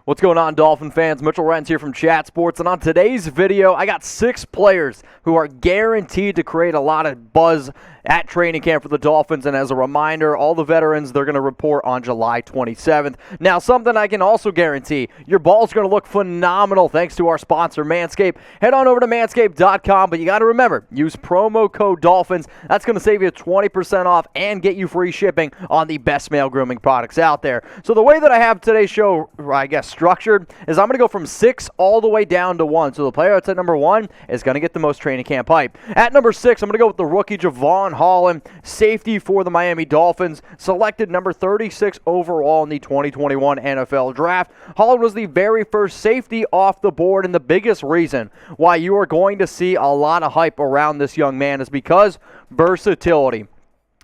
What's going on, Dolphin fans? Mitchell Renz here from Chat Sports, and on today's video, I got 6 players who are guaranteed to create a lot of buzz at training camp for the Dolphins, and as a reminder, all the veterans, they're going to report on July 27th. Now, something I can also guarantee, your ball's going to look phenomenal thanks to our sponsor, Manscaped. Head on over to manscaped.com, but you got to remember, use promo code DOLPHINS. That's going to save you 20% off and get you free shipping on the best male grooming products out there. So the way that I have today's show, I guess, structured is I'm going to go from 6 all the way down to 1. So the player that's at number 1 is going to get the most training camp hype. At number 6, I'm going to go with the rookie Jevon Holland, safety for the Miami Dolphins, selected number 36 overall in the 2021 NFL Draft. Holland was the very first safety off the board, and the biggest reason why you are going to see a lot of hype around this young man is because versatility.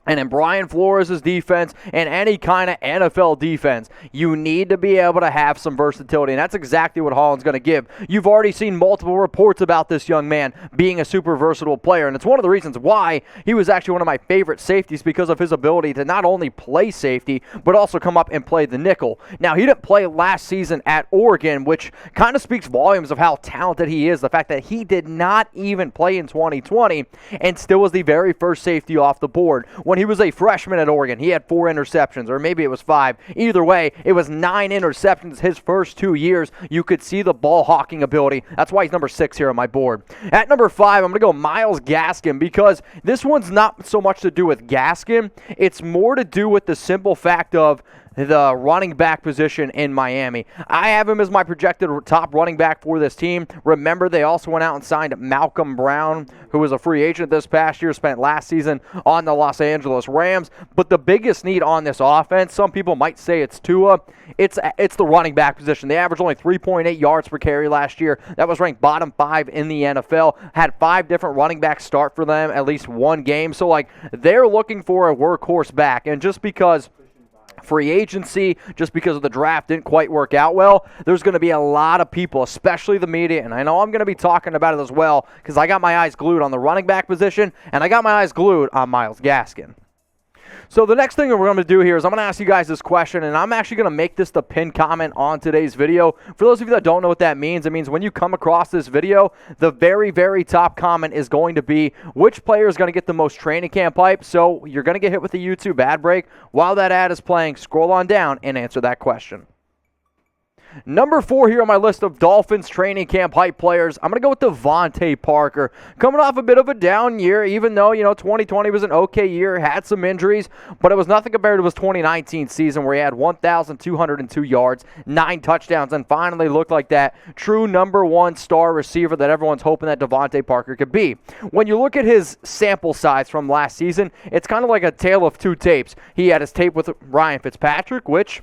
And in Brian Flores' defense and any kind of NFL defense, you need to be able to have some versatility, and that's exactly what Holland's going to give. You've already seen multiple reports about this young man being a super versatile player, and it's one of the reasons why he was actually one of my favorite safeties, because of his ability to not only play safety, but also come up and play the nickel. Now, he didn't play last season at Oregon, which kind of speaks volumes of how talented he is, the fact that he did not even play in 2020 and still was the very first safety off the board. When he was a freshman at Oregon, he had 4 interceptions, or maybe it was 5. Either way, it was 9 interceptions his first 2 years. You could see the ball hawking ability. That's why he's number 6 here on my board. At number 5, I'm going to go Myles Gaskin, because this one's not so much to do with Gaskin. It's more to do with the simple fact of the running back position in Miami. I have him as my projected top running back for this team. Remember, they also went out and signed Malcolm Brown, who was a free agent this past year, spent last season on the Los Angeles Rams. But the biggest need on this offense, some people might say it's Tua, it's the running back position. They averaged only 3.8 yards per carry last year. That was ranked bottom 5 in the NFL. Had 5 different running backs start for them at least one game. So, they're looking for a workhorse back. And just because free agency, just because of the draft didn't quite work out well, there's going to be a lot of people, especially the media, and I know I'm going to be talking about it as well, because I got my eyes glued on the running back position, and I got my eyes glued on Myles Gaskin. So the next thing that we're going to do here is I'm going to ask you guys this question, and I'm actually going to make this the pinned comment on today's video. For those of you that don't know what that means, it means when you come across this video, the very, very top comment is going to be which player is going to get the most training camp hype. So you're going to get hit with the YouTube ad break. While that ad is playing, scroll on down and answer that question. Number 4 here on my list of Dolphins training camp hype players, I'm going to go with DeVante Parker. Coming off a bit of a down year, even though, 2020 was an okay year, had some injuries, but it was nothing compared to his 2019 season where he had 1,202 yards, 9 touchdowns, and finally looked like that true number 1 star receiver that everyone's hoping that DeVante Parker could be. When you look at his sample size from last season, it's kind of like a tale of 2 tapes. He had his tape with Ryan Fitzpatrick, which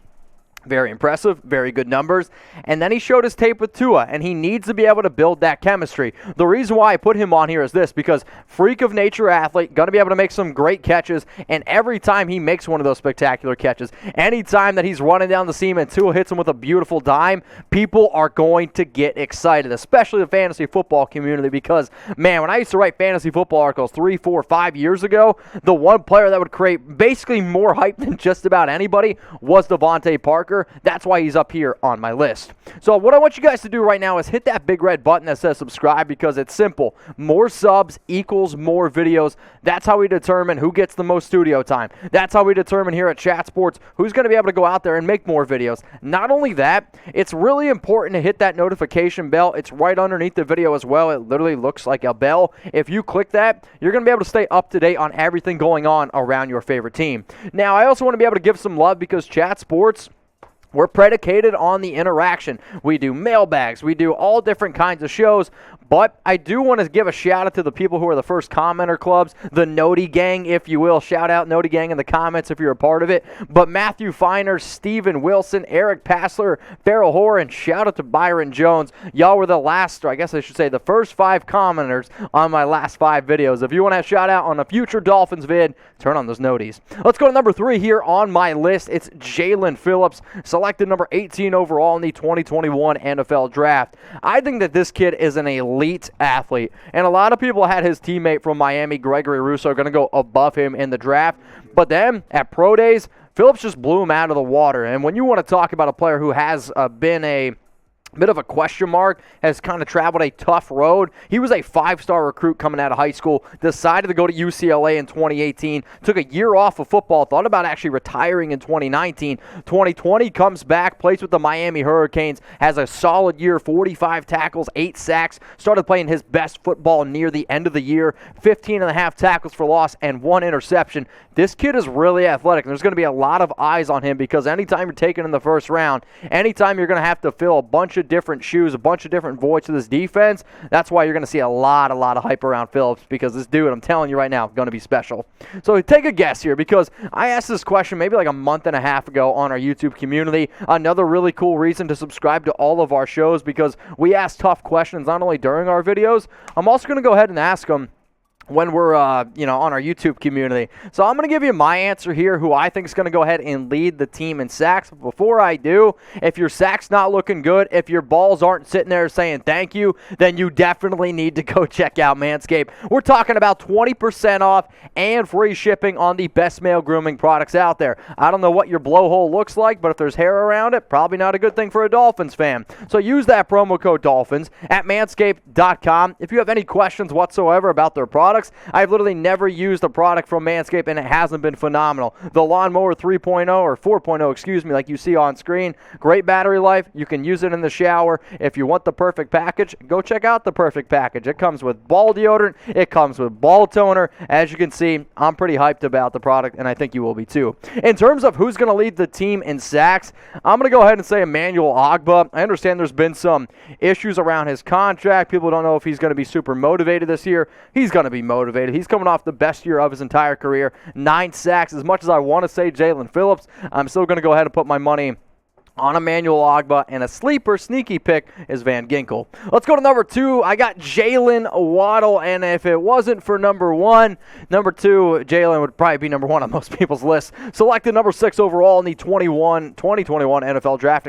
very impressive, very good numbers. And then he showed his tape with Tua, and he needs to be able to build that chemistry. The reason why I put him on here is this, because freak of nature athlete, going to be able to make some great catches, and every time he makes one of those spectacular catches, anytime that he's running down the seam and Tua hits him with a beautiful dime, people are going to get excited, especially the fantasy football community, because, man, when I used to write fantasy football articles 3, 4, 5 years ago, the one player that would create basically more hype than just about anybody was DeVante Parker. That's why he's up here on my list. So what I want you guys to do right now is hit that big red button that says subscribe, because it's simple. More subs equals more videos. That's how we determine who gets the most studio time. That's how we determine here at Chat Sports who's going to be able to go out there and make more videos. Not only that, it's really important to hit that notification bell. It's right underneath the video as well. It literally looks like a bell. If you click that, you're going to be able to stay up to date on everything going on around your favorite team. Now, I also want to be able to give some love, because Chat Sports, we're predicated on the interaction. We do mailbags. We do all different kinds of shows. But I do want to give a shout out to the people who are the first commenter clubs, the Noti Gang, if you will. Shout out Noti Gang in the comments if you're a part of it. But Matthew Feiner, Steven Wilson, Eric Passler, Farrell Horan, shout out to Byron Jones. Y'all were the last, or I guess I should say the first 5 commenters on my last 5 videos. If you want to shout out on a future Dolphins vid, turn on those noties. Let's go to number 3 here on my list. It's Jaelen Phillips, selected number 18 overall in the 2021 NFL Draft. I think that this kid is an elite elite athlete. And a lot of people had his teammate from Miami, Gregory Rousseau, going to go above him in the draft. But then at pro days, Phillips just blew him out of the water. And when you want to talk about a player who has been a bit of a question mark, has kind of traveled a tough road. He was a 5-star recruit coming out of high school, decided to go to UCLA in 2018, took a year off of football, thought about actually retiring in 2019. 2020 comes back, plays with the Miami Hurricanes, has a solid year, 45 tackles, 8 sacks, started playing his best football near the end of the year, 15.5 tackles for loss and 1 interception. This kid is really athletic, and there's going to be a lot of eyes on him because anytime you're taken in the first round, anytime you're going to have to fill a bunch of different shoes, a bunch of different voids to this defense, that's why you're going to see a lot of hype around Phillips, because this dude, I'm telling you right now, going to be special. So take a guess here, because I asked this question maybe like a month and a half ago on our YouTube community. Another really cool reason to subscribe to all of our shows, because we ask tough questions not only during our videos, I'm also going to go ahead and ask them when we're on our YouTube community. So I'm going to give you my answer here, who I think is going to go ahead and lead the team in sacks. But before I do, if your sack's not looking good, if your balls aren't sitting there saying thank you, then you definitely need to go check out Manscaped. We're talking about 20% off and free shipping on the best male grooming products out there. I don't know what your blowhole looks like, but if there's hair around it, probably not a good thing for a Dolphins fan. So use that promo code Dolphins at manscaped.com. If you have any questions whatsoever about their products, I've literally never used a product from Manscaped, and it hasn't been phenomenal. The Lawnmower 3.0 or 4.0, excuse me, like you see on screen, great battery life. You can use it in the shower. If you want the perfect package, go check out the perfect package. It comes with ball deodorant. It comes with ball toner. As you can see, I'm pretty hyped about the product, and I think you will be too. In terms of who's going to lead the team in sacks, I'm going to go ahead and say Emmanuel Ogbah. I understand there's been some issues around his contract. People don't know if he's going to be super motivated this year. He's going to be motivated. He's coming off the best year of his entire career. 9 sacks. As much as I want to say Jaelen Phillips, I'm still going to go ahead and put my money on Emmanuel Ogbah, and a sleeper sneaky pick is Van Ginkel. Let's go to number 2. I got Jaylen Waddle, and if it wasn't for number 1, number 2, Jaylen would probably be number 1 on most people's list. Selected number 6 overall in the 2021 NFL draft,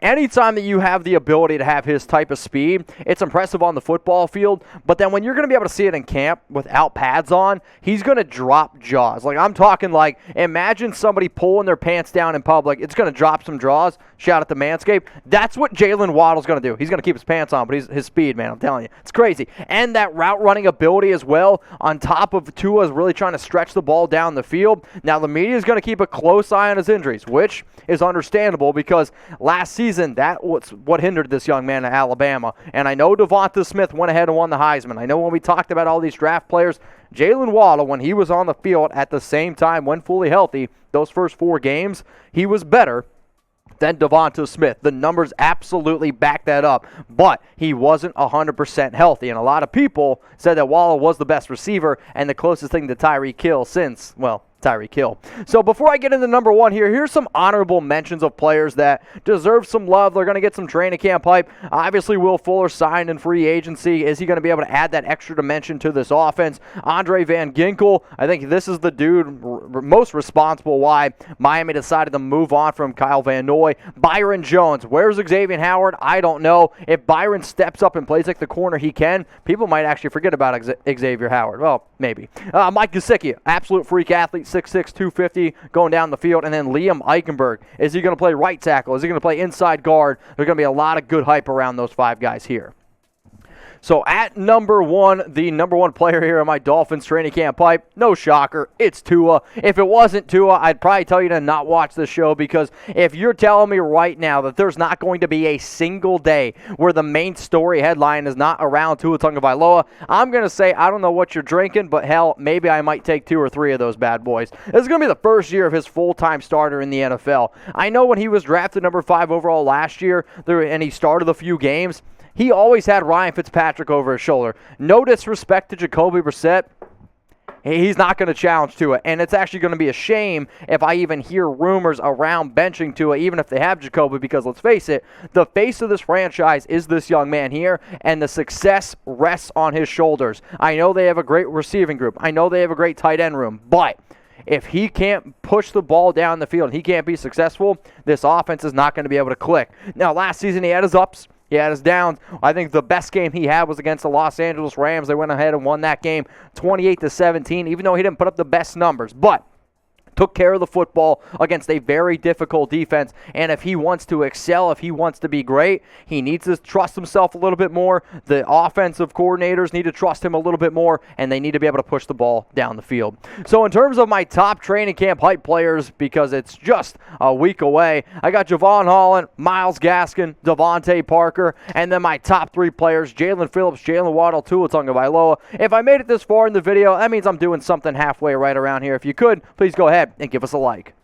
Anytime that you have the ability to have his type of speed, it's impressive on the football field, but then when you're going to be able to see it in camp without pads on, he's going to drop jaws. Like, I'm talking like, imagine somebody pulling their pants down in public. It's going to drop some draws. Shout out to Manscaped. That's what Jaylen Waddle's going to do. He's going to keep his pants on, but his speed, man, I'm telling you. It's crazy. And that route running ability as well, on top of Tua's really trying to stretch the ball down the field. Now, the media is going to keep a close eye on his injuries, which is understandable because last season, that was what hindered this young man at Alabama. And I know DeVonte Smith went ahead and won the Heisman. I know when we talked about all these draft players, Jaylen Waddle, when he was on the field at the same time, when fully healthy, those first 4 games, he was better than DeVonte Smith. The numbers absolutely back that up, but he wasn't 100% healthy, and a lot of people said that Waddle was the best receiver and the closest thing to Tyreek Hill since, well, Tyreek Hill. So before I get into number 1 here, here's some honorable mentions of players that deserve some love. They're going to get some training camp hype. Obviously, Will Fuller signed in free agency. Is he going to be able to add that extra dimension to this offense? Andre Van Ginkel, I think this is the dude most responsible why Miami decided to move on from Kyle Van Noy. Byron Jones, where's Xavier Howard? I don't know. If Byron steps up and plays like the corner he can, people might actually forget about Xavier Howard. Well, maybe. Mike Gesicki, absolute freak athlete. 6'6", 250 going down the field. And then Liam Eichenberg. Is he going to play right tackle? Is he going to play inside guard? There's going to be a lot of good hype around those 5 guys here. So at number 1, the number 1 player here in my Dolphins training camp hype, no shocker, it's Tua. If it wasn't Tua, I'd probably tell you to not watch this show, because if you're telling me right now that there's not going to be a single day where the main story headline is not around Tua Tagovailoa, I'm going to say I don't know what you're drinking, but hell, maybe I might take 2 or 3 of those bad boys. This is going to be the first year of his full-time starter in the NFL. I know when he was drafted number 5 overall last year, and he started a few games, he always had Ryan Fitzpatrick over his shoulder. No disrespect to Jacoby Brissett. He's not going to challenge Tua, and it's actually going to be a shame if I even hear rumors around benching Tua, even if they have Jacoby, because let's face it, the face of this franchise is this young man here, and the success rests on his shoulders. I know they have a great receiving group. I know they have a great tight end room, but if he can't push the ball down the field and he can't be successful, this offense is not going to be able to click. Now, last season he had his ups. He had his downs. I think the best game he had was against the Los Angeles Rams. They went ahead and won that game 28-17, even though he didn't put up the best numbers. But took care of the football against a very difficult defense, and if he wants to excel, if he wants to be great, he needs to trust himself a little bit more. The offensive coordinators need to trust him a little bit more, and they need to be able to push the ball down the field. So in terms of my top training camp hype players, because it's just a week away, I got Jevon Holland, Myles Gaskin, DeVante Parker, and then my top 3 players, Jalen Phillips, Jaylen Waddle, Tua Tagovailoa. If I made it this far in the video, that means I'm doing something halfway right around here. If you could, please go ahead and give us a like.